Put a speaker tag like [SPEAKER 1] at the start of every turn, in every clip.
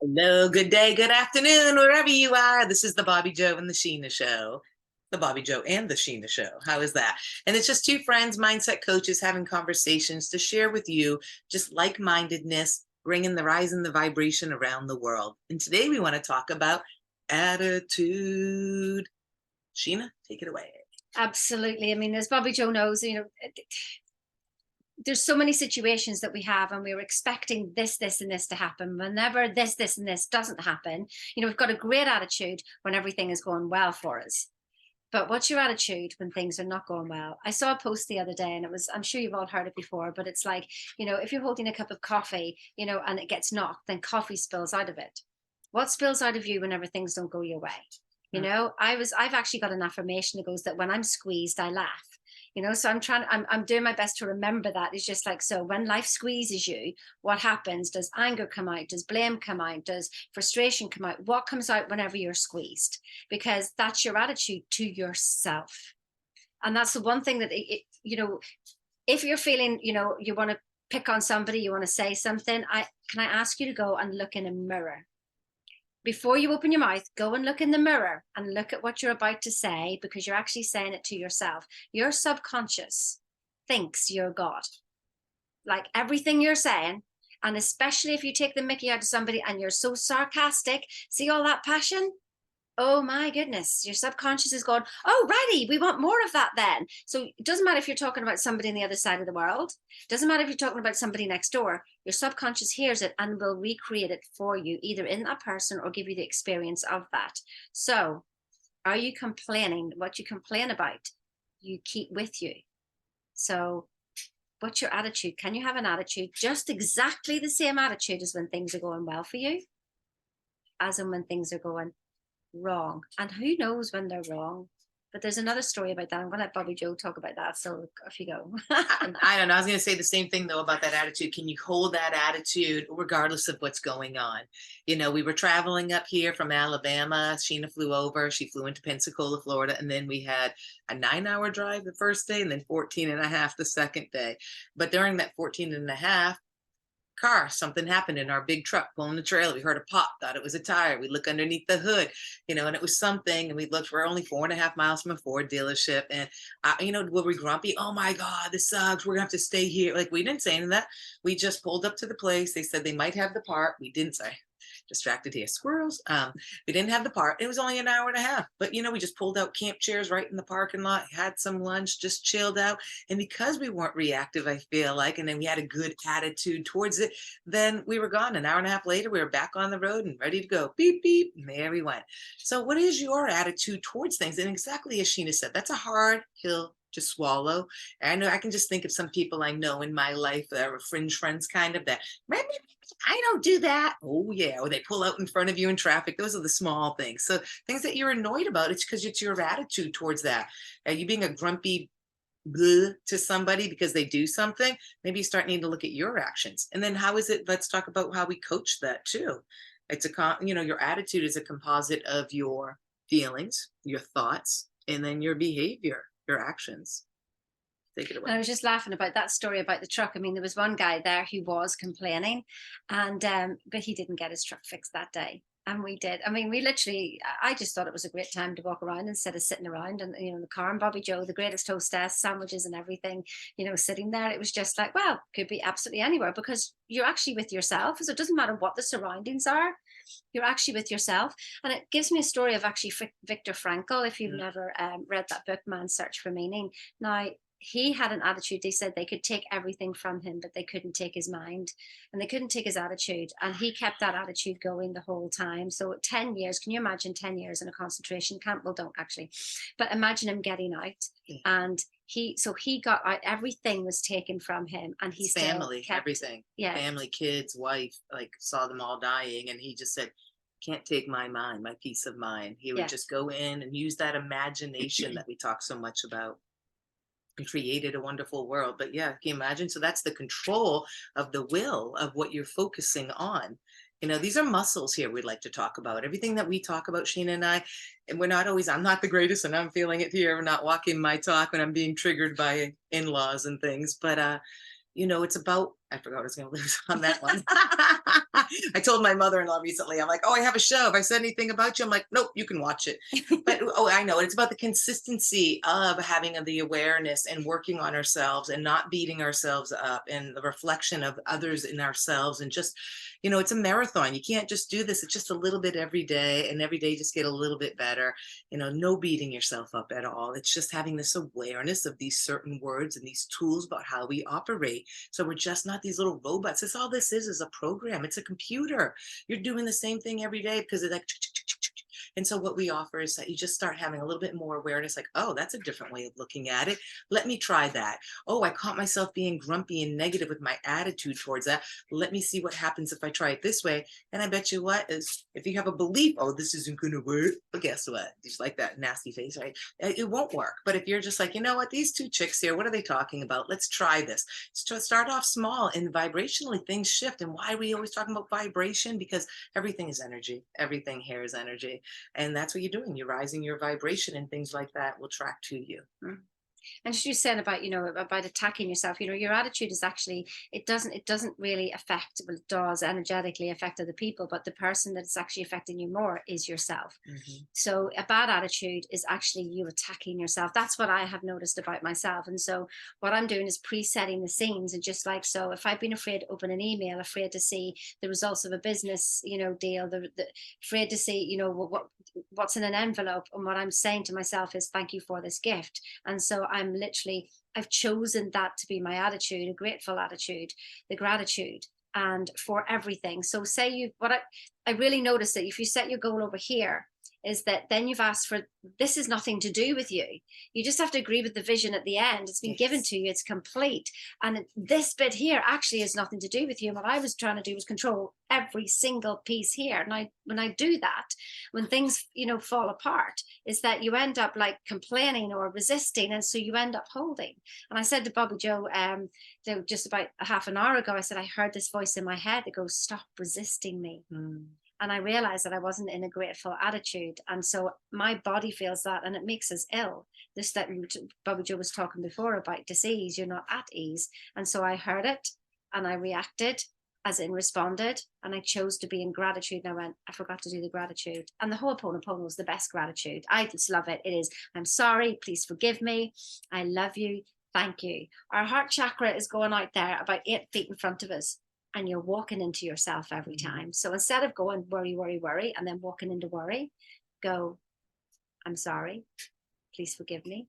[SPEAKER 1] Hello, good day, good afternoon, wherever you are. This is the Bobbi Jo and the Sheena Show. The Bobbi Jo and the Sheena Show. How is that? And it's just two friends, mindset coaches, having conversations to share with you just like-mindedness, bringing the rise and the vibration around the world. And today we want to talk about attitude. Sheena, take it away.
[SPEAKER 2] Absolutely. I mean, as Bobbi Jo knows, there's so many situations that we have, and we're expecting this, and this to happen. Whenever this, and this doesn't happen, we've got a great attitude when everything is going well for us. But what's your attitude when things are not going well? I saw a post the other day, and I'm sure you've all heard it before, but it's like, if you're holding a cup of coffee, and it gets knocked, then coffee spills out of it. What spills out of you whenever things don't go your way? I've actually got an affirmation that goes that when I'm squeezed, I laugh. So I'm doing my best to remember that. It's just like, so when life squeezes you, what happens? Does anger come out? Does blame come out? Does frustration come out? What comes out whenever you're squeezed? Because that's your attitude to yourself. And that's the one thing that, if you're feeling, you want to pick on somebody, you want to say something, can I ask you to go and look in a mirror? Before you open your mouth, go and look in the mirror and look at what you're about to say, because you're actually saying it to yourself. Your subconscious thinks you're God. Like everything you're saying, and especially if you take the mickey out of somebody and you're so sarcastic, see all that passion? Oh my goodness, your subconscious is going, oh, righty, we want more of that then. So it doesn't matter if you're talking about somebody on the other side of the world. It doesn't matter if you're talking about somebody next door. Your subconscious hears it and will recreate it for you, either in that person or give you the experience of that. So are you complaining? What you complain about, you keep with you. So what's your attitude? Can you have an attitude, just exactly the same attitude as when things are going well for you, as in when things are going wrong? And who knows when they're wrong? But there's another story about that. I'm going to let Bobbi Jo talk about that. So off you go.
[SPEAKER 1] I don't know. I was going to say the same thing, though, about that attitude. Can you hold that attitude regardless of what's going on? We were traveling up here from Alabama. Sheena flew over. She flew into Pensacola, Florida. And then we had a 9-hour drive the first day and then 14 and a half the second day. But during that 14 and a half, something happened in our big truck pulling the trailer. We heard a pop, thought it was a tire. We look underneath the hood, and it was something. And we looked, we're only 4.5 miles from a Ford dealership. And, were we grumpy? Oh my God, this sucks. We're gonna have to stay here. Like, we didn't say any of that. We just pulled up to the place. They said they might have the part. We didn't say. Distracted here, squirrels. We didn't have the part. It was only an hour and a half, but we just pulled out camp chairs right in the parking lot, had some lunch, just chilled out. And because we weren't reactive, I feel like, and then we had a good attitude towards it, then we were gone. An hour and a half later, we were back on the road and ready to go. Beep, beep, and there we went. So what is your attitude towards things? And exactly as Sheena said, that's a hard pill to swallow. I know I can just think of some people I know in my life that are fringe friends, kind of, that maybe I don't do that. Oh yeah. Or they pull out in front of you in traffic. Those are the small things. So things that you're annoyed about, it's because it's your attitude towards that. Are you being a grumpy bleh to somebody because they do something? Maybe you start needing to look at your actions. And then how is it, let's talk about how we coach that too. It's your attitude is a composite of your feelings, your thoughts, and then your behavior, your actions. Take it away.
[SPEAKER 2] And I was just laughing about that story about the truck. I mean, there was one guy there who was complaining, and but he didn't get his truck fixed that day. And we did. I mean, I just thought it was a great time to walk around instead of sitting around and, the car, and Bobbi Jo, the greatest hostess, sandwiches and everything, sitting there. It was just like, well, could be absolutely anywhere, because you're actually with yourself. So it doesn't matter what the surroundings are. You're actually with yourself. And it gives me a story of actually Viktor Frankl. If you've never read that book, Man's Search for Meaning. Now, he had an attitude. They said they could take everything from him, but they couldn't take his mind, and they couldn't take his attitude. And he kept that attitude going the whole time. So 10 years, can you imagine 10 years in a concentration camp? Well, don't actually, but imagine him getting out. And he got out, everything was taken from him, and he still
[SPEAKER 1] family,
[SPEAKER 2] kept
[SPEAKER 1] everything.
[SPEAKER 2] Yeah.
[SPEAKER 1] Family, kids, wife, like saw them all dying. And he just said, can't take my mind, my peace of mind. He would just go in and use that imagination that we talk so much about, and created a wonderful world. But yeah, can you imagine? So that's the control of the will of what you're focusing on. These are muscles here we'd like to talk about. Everything that we talk about, Sheena and I, and we're not always, I'm not the greatest, and I'm feeling it here. I'm not walking my talk when I'm being triggered by in-laws and things. But it's about, I forgot what I was going to lose on that one. I told my mother-in-law recently, I'm like, oh, I have a show. If I said anything about you, I'm like, nope, you can watch it. But oh, I know it's about the consistency of having the awareness and working on ourselves and not beating ourselves up, and the reflection of others in ourselves. And just, it's a marathon. You can't just do this. It's just a little bit every day, and every day just get a little bit better. No beating yourself up at all. It's just having this awareness of these certain words and these tools about how we operate. So we're just not these little robots. That's all this is a program. It's a computer. You're doing the same thing every day because it's like, and so what we offer is that you just start having a little bit more awareness, like, oh, that's a different way of looking at it. Let me try that. Oh, I caught myself being grumpy and negative with my attitude towards that. Let me see what happens if I try it this way. And I bet you what is, if you have a belief, oh, this isn't going to work, but guess what? Just like that nasty face, right? It won't work. But if you're just like, you know what, these two chicks here, what are they talking about? Let's try this. Start off small, and vibrationally things shift. And why are we always talking about vibration? Because everything is energy. Everything here is energy. And that's what you're doing. You're rising your vibration, and things like that will track to you.
[SPEAKER 2] Mm. And as you said about, about attacking yourself, your attitude is actually, it doesn't really affect, well, it does energetically affect other people, but the person that's actually affecting you more is yourself.
[SPEAKER 1] Mhm.
[SPEAKER 2] So a bad attitude is actually you attacking yourself. That's what I have noticed about myself. And so what I'm doing is pre-setting the scenes, and just like, so if I've been afraid to open an email, afraid to see the results of a business, deal, afraid to see, what's in an envelope, and what I'm saying to myself is, thank you for this gift. And so I've chosen that to be my attitude, a grateful attitude, the gratitude, and for everything. So say I really noticed that if you set your goal over here, is that then you've asked for, this is nothing to do with you. You just have to agree with the vision at the end. It's been given to you, it's complete. And this bit here actually has nothing to do with you. And what I was trying to do was control every single piece here. And when I do that, when things, fall apart, is that you end up like complaining or resisting. And so you end up holding. And I said to Bobbi Jo, just about a half an hour ago, I said, I heard this voice in my head that goes, stop resisting me. Mm. And I realized that I wasn't in a grateful attitude. And so my body feels that, and it makes us ill. This, that Bobbi Jo was talking before about disease, you're not at ease. And so I heard it, and I reacted, as in responded, and I chose to be in gratitude. And I went, I forgot to do the gratitude. And the Ho'oponopono is the best gratitude. I just love it. It is, I'm sorry, please forgive me. I love you. Thank you. Our heart chakra is going out there about 8 feet in front of us, and you're walking into yourself every time. So instead of going worry, worry, worry, and then walking into worry, go, I'm sorry, please forgive me,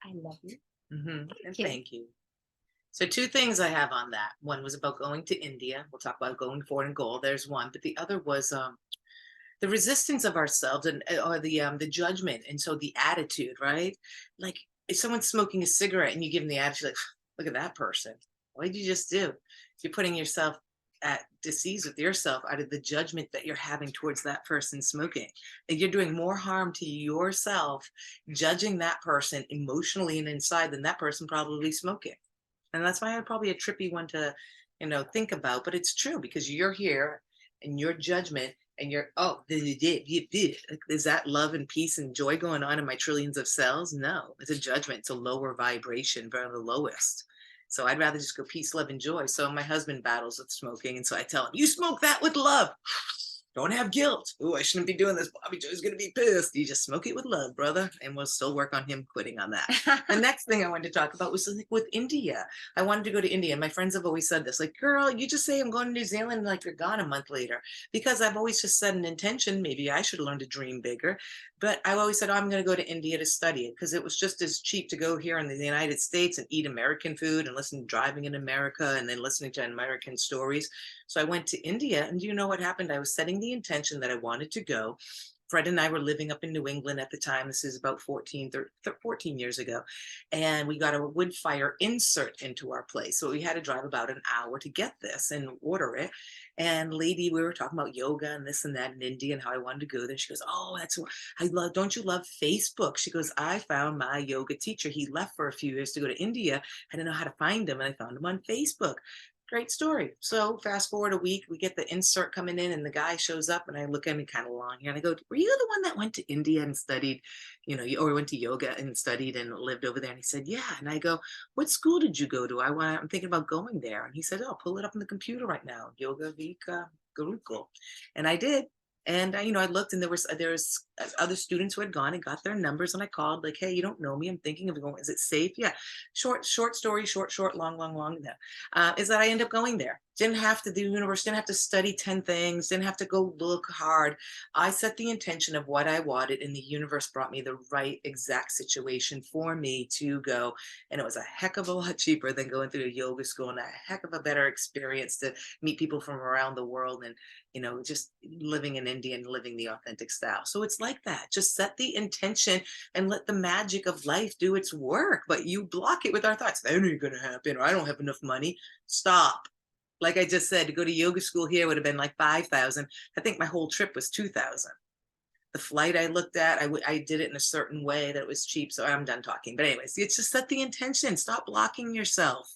[SPEAKER 2] I love you.
[SPEAKER 1] And thank you. So 2 things I have on that. One was about going to India. We'll talk about going forward and goal. There's one. But the other was the resistance of ourselves, and or the judgment. And so the attitude, right? Like if someone's smoking a cigarette and you give them the attitude, like, look at that person. What did you just do? You're putting yourself at disease with yourself out of the judgment that you're having towards that person smoking. And you're doing more harm to yourself judging that person emotionally and inside than that person probably smoking. And that's why I'm probably a trippy one to, think about. But it's true, because you're here and your judgment, and you're, oh, you did. Is that love and peace and joy going on in my trillions of cells? No, it's a judgment. It's a lower vibration, very the lowest. So I'd rather just go peace, love, and joy. So my husband battles with smoking. And so I tell him, you smoke that with love. Don't have guilt. Oh, I shouldn't be doing this. Bobbi Jo's going to be pissed. You just smoke it with love, brother. And we'll still work on him quitting on that. The next thing I wanted to talk about was like with India. I wanted to go to India. And my friends have always said this, like, girl, you just say I'm going to New Zealand, like you're gone a month later. Because I've always just set an intention. Maybe I should learn to dream bigger. But I've always said, oh, I'm going to go to India to study it, because it was just as cheap to go here in the United States and eat American food and listen to driving in America and then listening to American stories. So I went to India, and do you know what happened? I was setting the intention that I wanted to go. Fred and I were living up in New England at the time. This is about 14 years ago. And we got a wood fire insert into our place. So we had to drive about an hour to get this and order it. And lady, we were talking about yoga and this and that in India and how I wanted to go there. She goes, oh, don't you love Facebook? She goes, I found my yoga teacher. He left for a few years to go to India. I didn't know how to find him, and I found him on Facebook. Great story. So fast forward a week, we get the insert coming in, and the guy shows up, and I look at him kind of long here, and I go, "Were you the one that went to India and studied, or went to yoga and studied and lived over there?" And he said, "Yeah." And I go, "What school did you go to? I'm thinking about going there." And he said, "Oh, pull it up on the computer right now, Yoga Vika Gurukul." And I did. And I looked, and there was other students who had gone and got their numbers, and I called like, "Hey, you don't know me. I'm thinking of going. Is it safe?" Yeah. Short story, short, long, long, long. Is that I end up going there. Didn't have to do universe, didn't have to study 10 things, didn't have to go look hard. I set the intention of what I wanted, and the universe brought me the right exact situation for me to go. And it was a heck of a lot cheaper than going through a yoga school, and a heck of a better experience to meet people from around the world, and just living in India and living the authentic style. So it's like that. Just set the intention and let the magic of life do its work. But you block it with our thoughts. That ain't gonna happen, or I don't have enough money. Stop. Like I just said, to go to yoga school here would have been like 5,000. I think my whole trip was 2,000. The flight I looked at, I did it in a certain way that it was cheap. So I'm done talking. But anyways, it's just set the intention. Stop blocking yourself.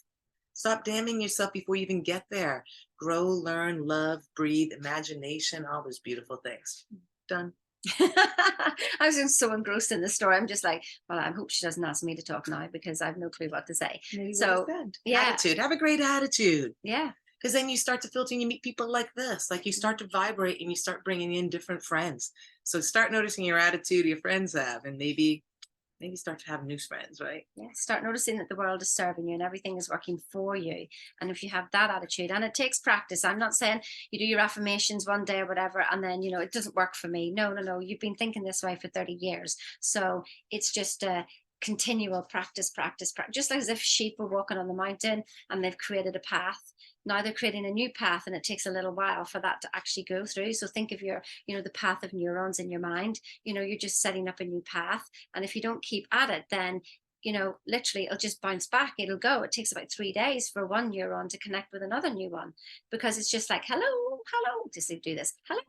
[SPEAKER 1] Stop damning yourself before you even get there. Grow, learn, love, breathe, imagination, all those beautiful things. Done.
[SPEAKER 2] I was just so engrossed in the story. I'm just like, well, I hope she doesn't ask me to talk now because I have no clue what to say.
[SPEAKER 1] Maybe
[SPEAKER 2] So, yeah,
[SPEAKER 1] attitude. Have a great attitude.
[SPEAKER 2] yeah.
[SPEAKER 1] Because then you start to filter and you meet people like this. Like you start to vibrate and you start bringing in different friends. So start noticing your attitude your friends have, and maybe start to have new friends, right?
[SPEAKER 2] Yeah, start noticing that the world is serving you and everything is working for you. And if you have that attitude, and it takes practice, I'm not saying you do your affirmations one day or whatever, and then, it doesn't work for me. No, no, no. You've been thinking this way for 30 years. So it's just a continual practice, practice, practice, just as if sheep were walking on the mountain and they've created a path. Now they're creating a new path, and it takes a little while for that to actually go through. So think of the path of neurons in your mind. You're just setting up a new path. And if you don't keep at it, then literally it'll just bounce back. It'll go. It takes about 3 days for one neuron to connect with another new one, because it's just like, hello, hello. Just do this. Hello,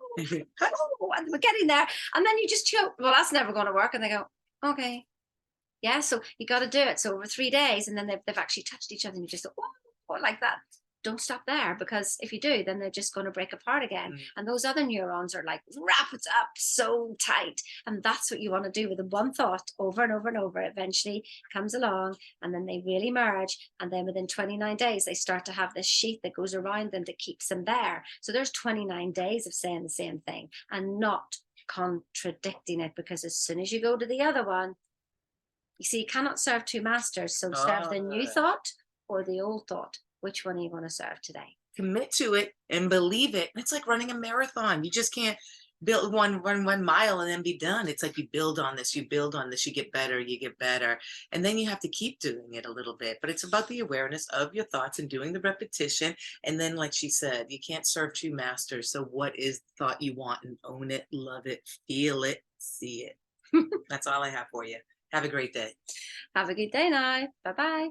[SPEAKER 2] hello. And we're getting there. And then you just choke. Well, that's never going to work. And they go, okay. Yeah. So you got to do it. So over 3 days, and then they've actually touched each other, and you just go, oh, like that. Don't stop there, because if you do, then they're just going to break apart again. And those other neurons are like wrapped up so tight. And that's what you want to do with the one thought over and over and over. Eventually comes along, and then they really merge. And then within 29 days, they start to have this sheath that goes around them that keeps them there. So there's 29 days of saying the same thing and not contradicting it, because as soon as you go to the other one, you see, you cannot serve two masters. So serve the new thought or the old thought. Which one are you going to serve today?
[SPEAKER 1] Commit to it and believe it. It's like running a marathon. You just can't run 1 mile and then be done. It's like you build on this, you get better, and then you have to keep doing it a little bit. But it's about the awareness of your thoughts and doing the repetition. And then, like she said, you can't serve two masters. So what is the thought you want? And own it, love it, feel it, see it. That's all I have for you. Have a great day.
[SPEAKER 2] Have a good day now. Bye bye.